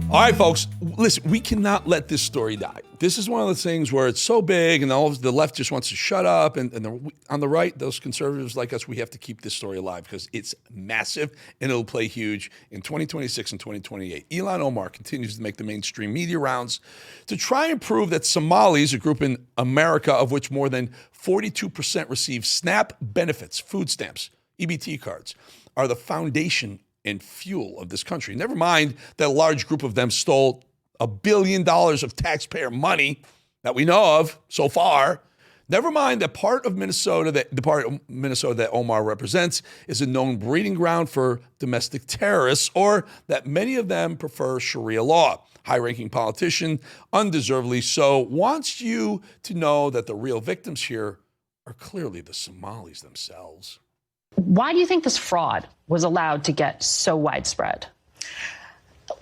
All right, folks, listen, we cannot let this story die. This is one of the things where it's so big and all of the left just wants to shut up. And on the right, those conservatives like us, we have to keep this story alive because it's massive and it'll play huge in 2026 and 2028. Ilhan Omar continues to make the mainstream media rounds to try and prove that Somalis, a group in America of which more than 42% receive SNAP benefits, food stamps, EBT cards, are the foundation and fuel of this country. Never mind that a large group of them stole $1 billion of taxpayer money that we know of so far. Never mind that part of Minnesota, the part of Minnesota that Omar represents, is a known breeding ground for domestic terrorists, or that many of them prefer Sharia law. High-ranking politician, undeservedly so, wants you to know that the real victims here are clearly the Somalis themselves. Why do you think this fraud was allowed to get so widespread?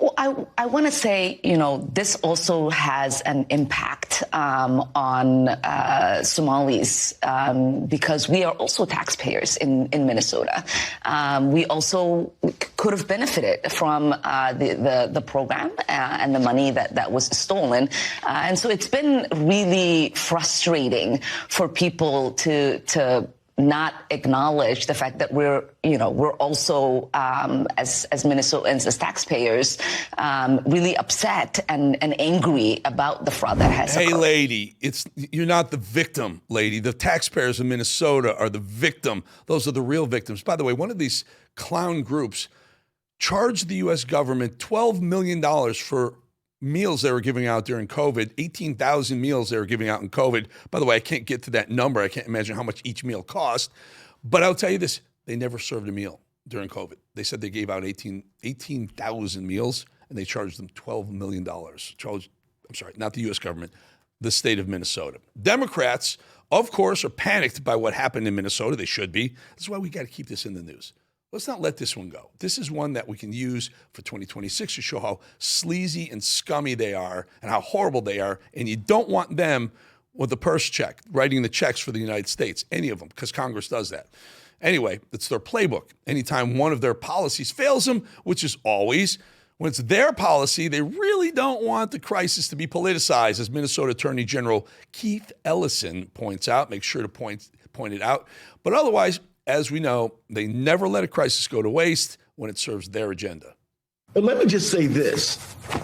Well, I want to say, this also has an impact on Somalis because we are also taxpayers in Minnesota. We also could have benefited from the program and the money that was stolen. And so it's been really frustrating for people to not acknowledge the fact that we're also, as Minnesotans, as taxpayers, really upset and angry about the fraud that has occurred. Hey, lady, you're not the victim, lady. The taxpayers in Minnesota are the victim. Those are the real victims. By the way, one of these clown groups charged the U.S. government $12 million for meals they were giving out during COVID, 18,000 meals they were giving out in COVID. By the way, I can't get to that number. I can't imagine how much each meal cost. But I'll tell you this, they never served a meal during COVID. They said they gave out 18,000 meals, and they charged them $12 million. I'm sorry, not the U.S. government, the state of Minnesota. Democrats, of course, are panicked by what happened in Minnesota. They should be. That's why we got to keep this in the news. Let's not let this one go. This is one that we can use for 2026 to show how sleazy and scummy they are and how horrible they are. And you don't want them with the purse check, writing the checks for the United States, any of them, because Congress does that. Anyway, it's their playbook. Anytime one of their policies fails them, which is always, when it's their policy, they really don't want the crisis to be politicized, as Minnesota Attorney General Keith Ellison points out. Make sure to point it out. But otherwise, as we know, they never let a crisis go to waste when it serves their agenda. But let me just say this.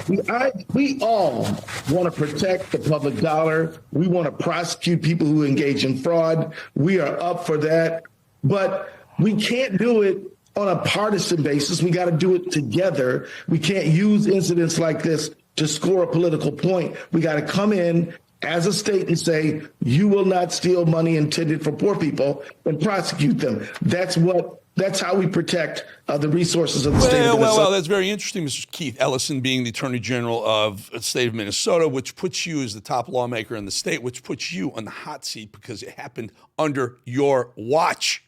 We all want to protect the public dollar. We want to prosecute people who engage in fraud. We are up for that. But we can't do it on a partisan basis. We got to do it together. We can't use incidents like this to score a political point. We got to come in as a state and say, you will not steal money intended for poor people and prosecute them. That's how we protect the resources of the state of Minnesota. Well, that's very interesting, Mr. Keith Ellison being the Attorney General of the state of Minnesota, which puts you as the top lawmaker in the state, which puts you on the hot seat because it happened under your watch.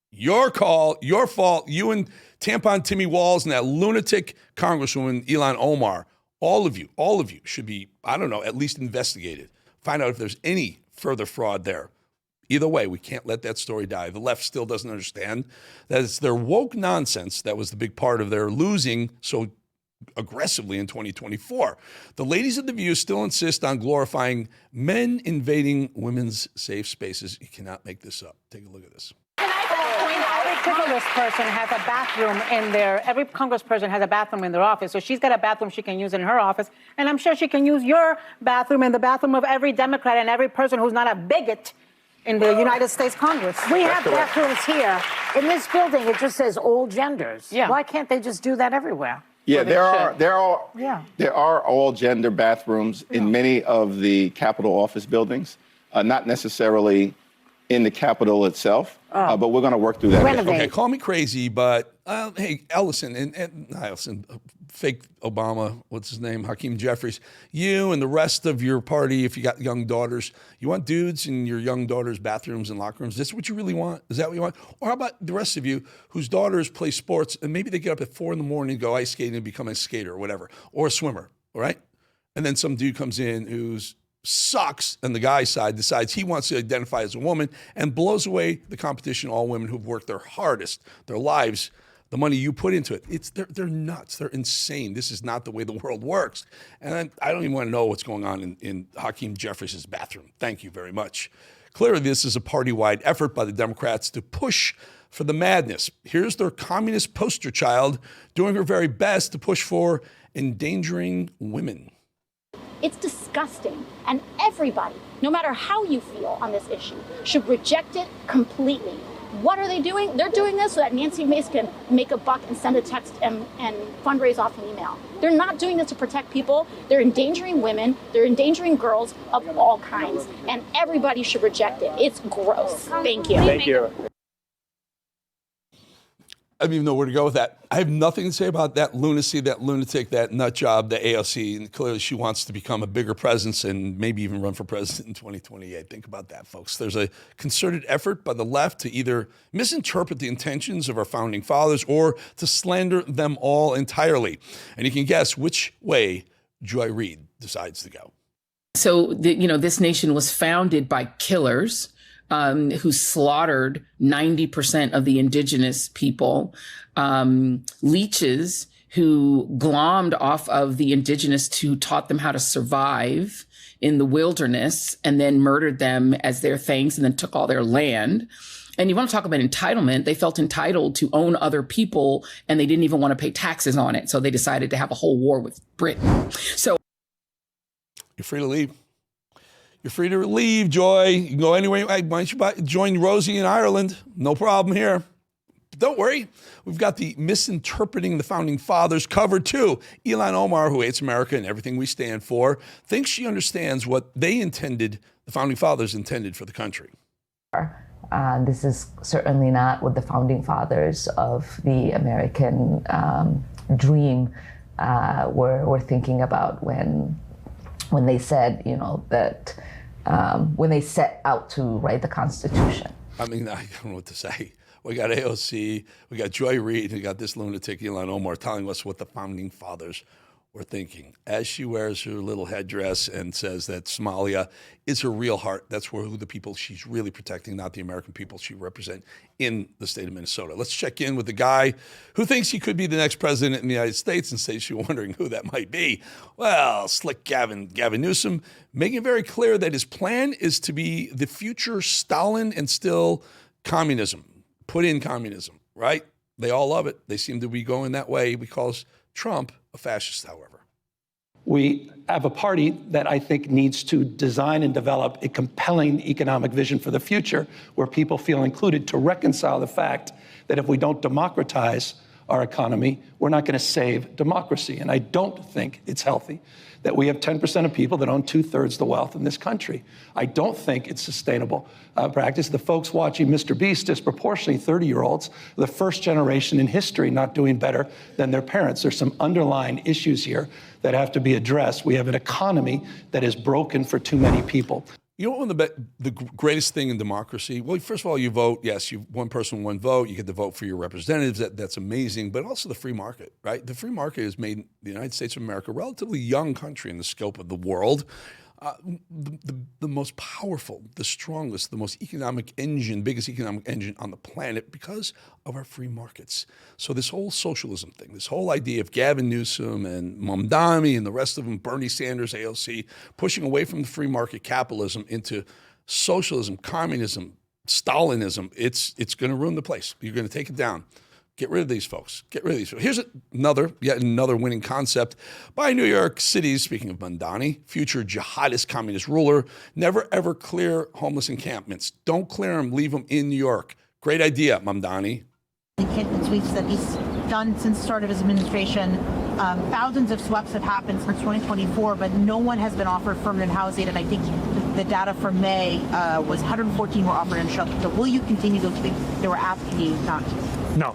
Your call, your fault. You and Tampon Timmy Walz and that lunatic Congresswoman Ilhan Omar, all of you should be, at least investigated. Find out if there's any further fraud there. Either way, we can't let that story die. The left still doesn't understand that it's their woke nonsense that was the big part of their losing so aggressively in 2024. The ladies of The View still insist on glorifying men invading women's safe spaces. You cannot make this up. Take a look at this. Congressperson has a bathroom in every congressperson has a bathroom in their office. So she's got a bathroom she can use in her office. And I'm sure she can use your bathroom and the bathroom of every Democrat and every person who's not a bigot in the United States Congress. We have bathrooms here. In this building, it just says all genders. Yeah. Why can't they just do that everywhere? Yeah, there are all gender bathrooms in many of the Capitol office buildings, not necessarily in the Capitol itself, but we're going to work through that. Okay, call me crazy, but hey, Ellison and not Ellison, fake Obama, what's his name, Hakeem Jeffries, you and the rest of your party, if you got young daughters, you want dudes in your young daughters' bathrooms and locker rooms? Is this what you really want? Is that what you want? Or how about the rest of you whose daughters play sports and maybe they get up at 4 a.m, go ice skating and become a skater or whatever, or a swimmer, all right? And then some dude comes in who's sucks, and the guy's side decides he wants to identify as a woman and blows away the competition, all women who've worked their hardest, their lives the money you put into it. They're nuts. They're insane. This is not the way the world works. And I don't even want to know what's going on in Hakeem Jeffries' bathroom. Thank you very much. Clearly, this is a party-wide effort by the Democrats to push for the madness. Here's their communist poster child doing her very best to push for endangering women. It's disgusting, and everybody, no matter how you feel on this issue, should reject it completely. What are they doing? They're doing this so that Nancy Mace can make a buck and send a text and fundraise off an email. They're not doing this to protect people. They're endangering women. They're endangering girls of all kinds, and everybody should reject it. It's gross. Thank you. Thank you. I don't even know where to go with that. I have nothing to say about that lunacy, that lunatic, that nut job, the AOC. And clearly she wants to become a bigger presence and maybe even run for president in 2028. Think about that, folks. There's a concerted effort by the left to either misinterpret the intentions of our founding fathers or to slander them all entirely. And you can guess which way Joy Reid decides to go. So, this nation was founded by killers who slaughtered 90% of the indigenous people, leeches who glommed off of the indigenous who taught them how to survive in the wilderness and then murdered them as their thanks and then took all their land. And you want to talk about entitlement, they felt entitled to own other people and they didn't even want to pay taxes on it. So they decided to have a whole war with Britain. So you're free to leave. You're free to leave, Joy. You can go anywhere. Why don't you join Rosie in Ireland? No problem here. But don't worry. We've got the misinterpreting the founding fathers covered too. Ilhan Omar, who hates America and everything we stand for, thinks she understands what they intended, the founding fathers intended for the country. This is certainly not what the founding fathers of the American dream were thinking about when they said, that when they set out to write the Constitution. I mean, I don't know what to say. We got AOC, we got Joy Reid, we got this lunatic Ilhan Omar telling us what the founding fathers were thinking. As she wears her little headdress and says that Somalia is her real heart, that's who the people she's really protecting, not the American people she represents in the state of Minnesota. Let's check in with the guy who thinks he could be the next president in the United States and says you're wondering who that might be. Well, slick Gavin Newsom, making it very clear that his plan is to be the future Stalin and still communism. Put in communism, right? They all love it. They seem to be going that way because Trump a fascist, however. We have a party that I think needs to design and develop a compelling economic vision for the future where people feel included to reconcile the fact that if we don't democratize our economy, we're not going to save democracy. And I don't think it's healthy that we have 10% of people that own 2/3 the wealth in this country. I don't think it's sustainable practice. The folks watching Mr. Beast, disproportionately 30-year-olds, the first generation in history not doing better than their parents. There's some underlying issues here that have to be addressed. We have an economy that is broken for too many people. You know what the greatest thing in democracy? Well, first of all, you vote. Yes, you one person, one vote. You get to vote for your representatives. That's amazing. But also the free market, right? The free market has made the United States of America a relatively young country in the scope of the world. The most powerful, the strongest, the most economic engine, biggest economic engine on the planet because of our free markets. So this whole socialism thing, this whole idea of Gavin Newsom and Mamdani and the rest of them, Bernie Sanders, AOC, pushing away from the free market capitalism into socialism, communism, Stalinism, it's going to ruin the place. You're going to take it down. Get rid of these folks. Get rid of these folks. Here's yet another winning concept by New York City's, speaking of Mamdani, future jihadist communist ruler. Never, ever clear homeless encampments. Don't clear them. Leave them in New York. Great idea, Mamdani. The tweets that he's done since the start of his administration. Thousands of sweeps have happened since 2024, but no one has been offered permanent housing. And I think the data from May was 114 were offered in shelter. So will you continue those things they were asking you not to? No,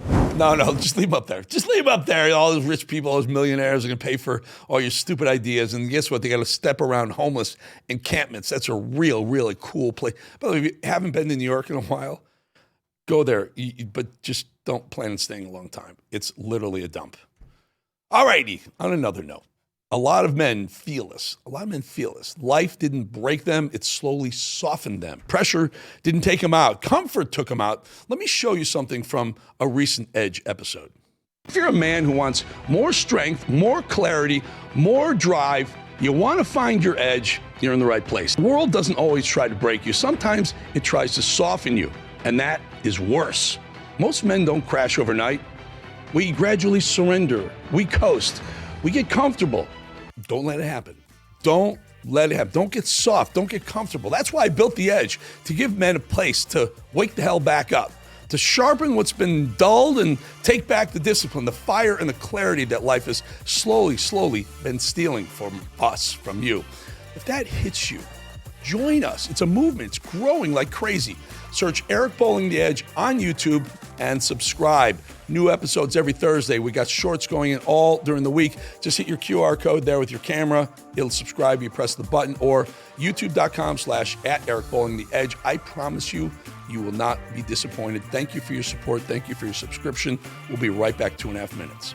just leave them up there. Just leave them up there. All those rich people, those millionaires are going to pay for all your stupid ideas. And guess what? They got to step around homeless encampments. That's a really cool place. By the way, if you haven't been to New York in a while, go there. But just don't plan on staying a long time. It's literally a dump. All righty, on another note. A lot of men feel this. Life didn't break them. It slowly softened them. Pressure didn't take them out. Comfort took them out. Let me show you something from a recent Edge episode. If you're a man who wants more strength, more clarity, more drive, you want to find your edge, you're in the right place. The world doesn't always try to break you. Sometimes it tries to soften you, and that is worse. Most men don't crash overnight. We gradually surrender. We coast. We get comfortable. Don't let it happen. Don't let it happen. Don't get soft. Don't get comfortable. That's why I built The Edge, to give men a place to wake the hell back up, to sharpen what's been dulled and take back the discipline, the fire, and the clarity that life has slowly been stealing from us, from you. If that hits you, join us. It's a movement. It's growing like crazy. Search Eric Bolling The Edge on YouTube and subscribe. New episodes every Thursday. We got shorts going in all during the week. Just hit your QR code there with your camera. It'll subscribe. You press the button, or youtube.com/@EricBollingTheEdge. I promise you, you will not be disappointed. Thank you for your support. Thank you for your subscription. We'll be right back 2.5 minutes.